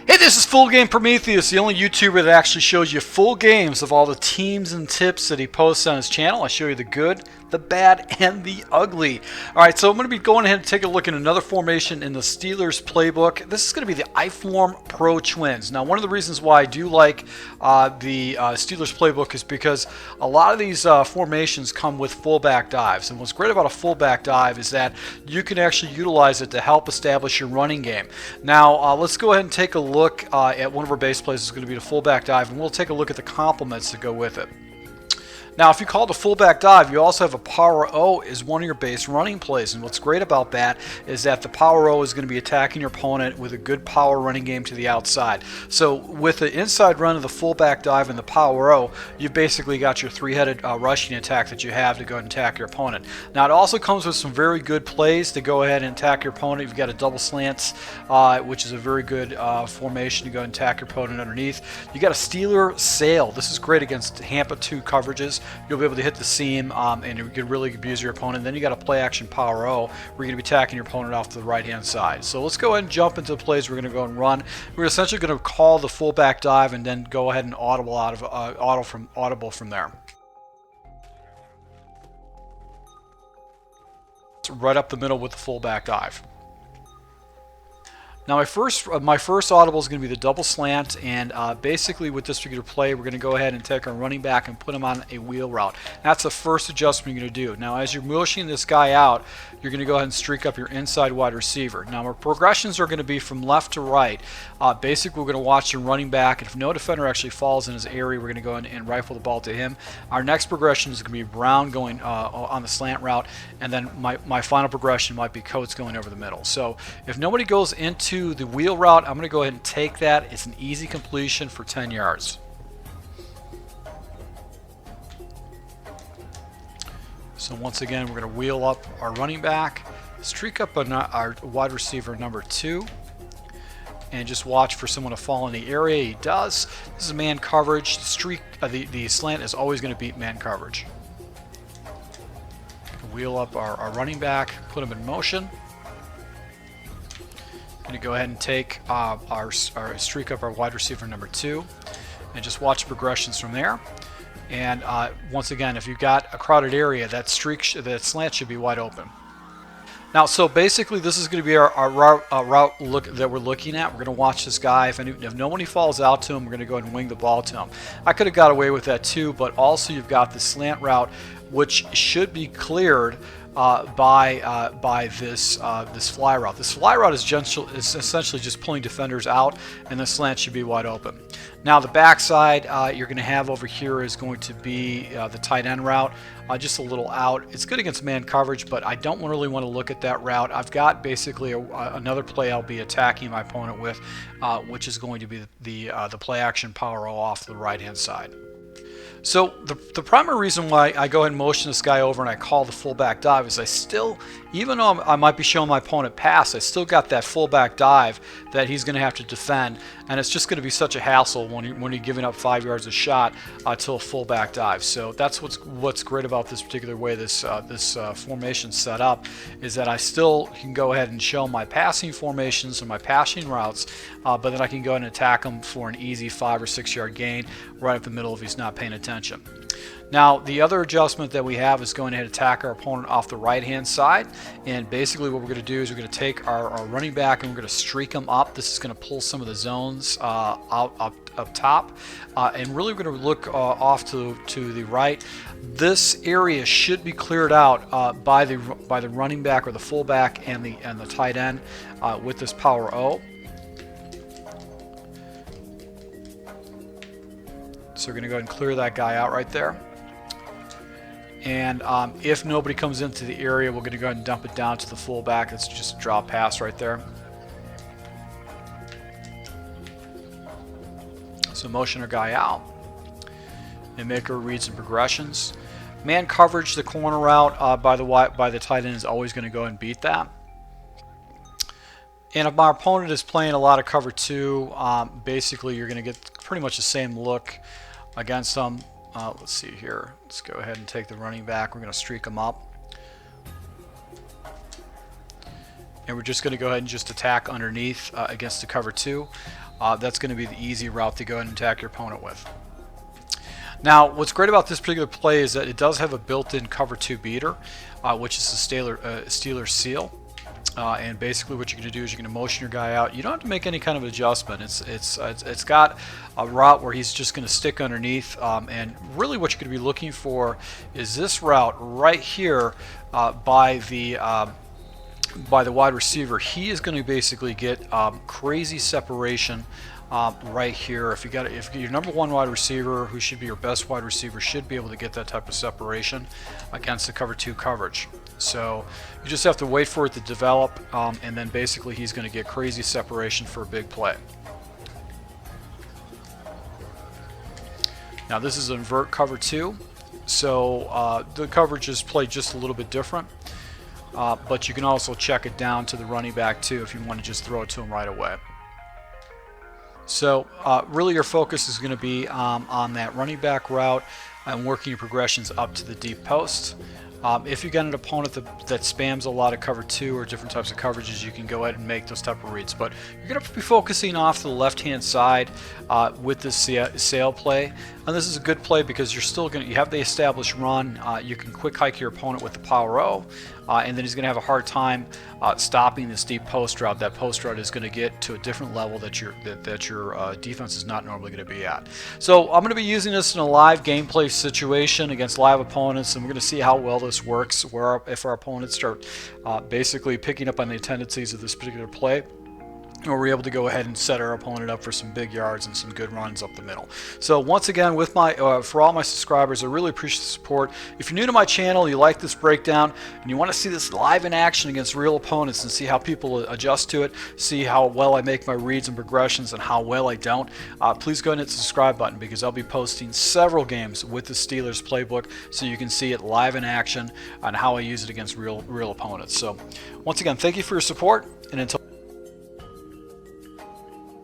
Hey, this is Full Game Prometheus, the only YouTuber that actually shows you full games of all the teams and tips that he posts on his channel. I show you the good, the bad, and the ugly. Alright, so I'm going to be going ahead and take a look at another formation in the Steelers playbook. This is going to be the I-Form Pro Twins. Now, one of the reasons why I do like the Steelers playbook is because a lot of these formations come with fullback dives. And what's great about a fullback dive is that you can actually utilize it to help establish your running game. Now, let's go ahead and take a look at one of our base plays. Is going to be the fullback dive, and we'll take a look at the complements that go with it. Now, if you call it a fullback dive, you also have a power O as one of your base running plays. And what's great about that is that the power O is going to be attacking your opponent with a good power running game to the outside. So with the inside run of the fullback dive and the power O, you've basically got your three-headed rushing attack that you have to go ahead and attack your opponent. Now, it also comes with some very good plays to go ahead and attack your opponent. You've got a double slants, which is a very good formation to go ahead and attack your opponent underneath. You got a Steeler sail. This is great against Hampa 2 coverages. You'll be able to hit the seam and you can really abuse your opponent. Then you got a play action power O where you're going to be attacking your opponent off to the right hand side. So let's go ahead and jump into the plays we're going to go and run. We're essentially going to call the fullback dive and then go ahead and audible from there. It's right up the middle with the fullback dive. Now, my first audible is going to be the double slant, and basically with this particular play, we're going to go ahead and take our running back and put him on a wheel route. That's the first adjustment you're going to do. Now, as you're motioning this guy out, you're going to go ahead and streak up your inside wide receiver. Now, our progressions are going to be from left to right. Basically, we're going to watch the running back, and if no defender actually falls in his area, we're going to go in and rifle the ball to him. Our next progression is going to be Brown going on the slant route, and then my final progression might be Coates going over the middle. So if nobody goes into the wheel route, I'm going to go ahead and take that. It's an easy completion for 10 yards. So once again, we're going to wheel up our running back, streak up our wide receiver number 2, and just watch for someone to fall in the area. He does. This is man coverage. The slant is always going to beat man coverage. Wheel up our running back, put him in motion. Going to go ahead and take our streak up our wide receiver number 2 and just watch progressions from there. And once again, if you've got a crowded area, that slant should be wide open. Now, so basically this is going to be our route look that we're looking at. We're going to watch this guy. If nobody falls out to him, we're going to go ahead and wing the ball to him. I could have got away with that too, but also you've got the slant route, which should be cleared by this fly route. This fly route is essentially just pulling defenders out, and the slant should be wide open. Now the backside you're going to have over here is going to be the tight end route, just a little out. It's good against man coverage, but I don't really want to look at that route. I've got basically another play I'll be attacking my opponent with, which is going to be the play action power O off to the right hand side. So the primary reason why I go ahead and motion this guy over and I call the fullback dive is I still, even though I might be showing my opponent pass, I still got that fullback dive that he's going to have to defend, and it's just going to be such a hassle when you're giving up 5 yards a shot to a fullback dive. So that's what's great about this particular way this formation set up, is that I still can go ahead and show my passing formations and my passing routes, but then I can go ahead and attack him for an easy 5 or 6 yard gain right up the middle if he's not paying attention. Now, the other adjustment that we have is going ahead and attack our opponent off the right hand side, and basically what we're going to do is we're going to take our running back and we're going to streak him up. This is going to pull some of the zones up top, and really we're going to look off to the right. This area should be cleared out by the running back or the fullback and the tight end with this power O. So we're going to go ahead and clear that guy out right there. And if nobody comes into the area, we're going to go ahead and dump it down to the fullback. It's just a drop pass right there. So motion our guy out and make our reads and progressions. Man coverage, the corner route by the tight end is always going to go and beat that. And if my opponent is playing a lot of cover 2, basically you're going to get pretty much the same look against them. Let's see here. Let's go ahead and take the running back. We're going to streak him up. And we're just going to go ahead and just attack underneath against the cover 2. that's going to be the easy route to go ahead and attack your opponent with. Now, what's great about this particular play is that it does have a built-in cover 2 beater, which is a Steeler seal. And basically what you're going to do is you're going to motion your guy out. You don't have to make any kind of adjustment. It's got a route where he's just going to stick underneath, and really what you're going to be looking for is this route right here by the wide receiver. He is going to basically get crazy separation right here. If your number 1 wide receiver, who should be your best wide receiver, should be able to get that type of separation against the cover 2 coverage. So you just have to wait for it to develop, and then basically he's going to get crazy separation for a big play. Now this is an invert cover 2, so the coverage is played just a little bit different, but you can also check it down to the running back too if you want to just throw it to him right away. So really your focus is going to be on that running back route and working your progressions up to the deep post. If you get an opponent that spams a lot of cover 2 or different types of coverages, you can go ahead and make those type of reads. But you're going to be focusing off to the left-hand side with this sail play. And this is a good play because you have the established run. You can quick hike your opponent with the power O, and then he's going to have a hard time stopping this deep post route. That post route is going to get to a different level that your defense is not normally going to be at. So I'm going to be using this in a live gameplay situation against live opponents, and we're going to see how well this works. If our opponents start basically picking up on the tendencies of this particular play, or we're able to go ahead and set our opponent up for some big yards and some good runs up the middle. So once again, with for all my subscribers, I really appreciate the support. If you're new to my channel, you like this breakdown, and you want to see this live in action against real opponents and see how people adjust to it, see how well I make my reads and progressions and how well I don't, please go ahead and hit the subscribe button, because I'll be posting several games with the Steelers playbook so you can see it live in action and how I use it against real opponents. So once again, thank you for your support, and until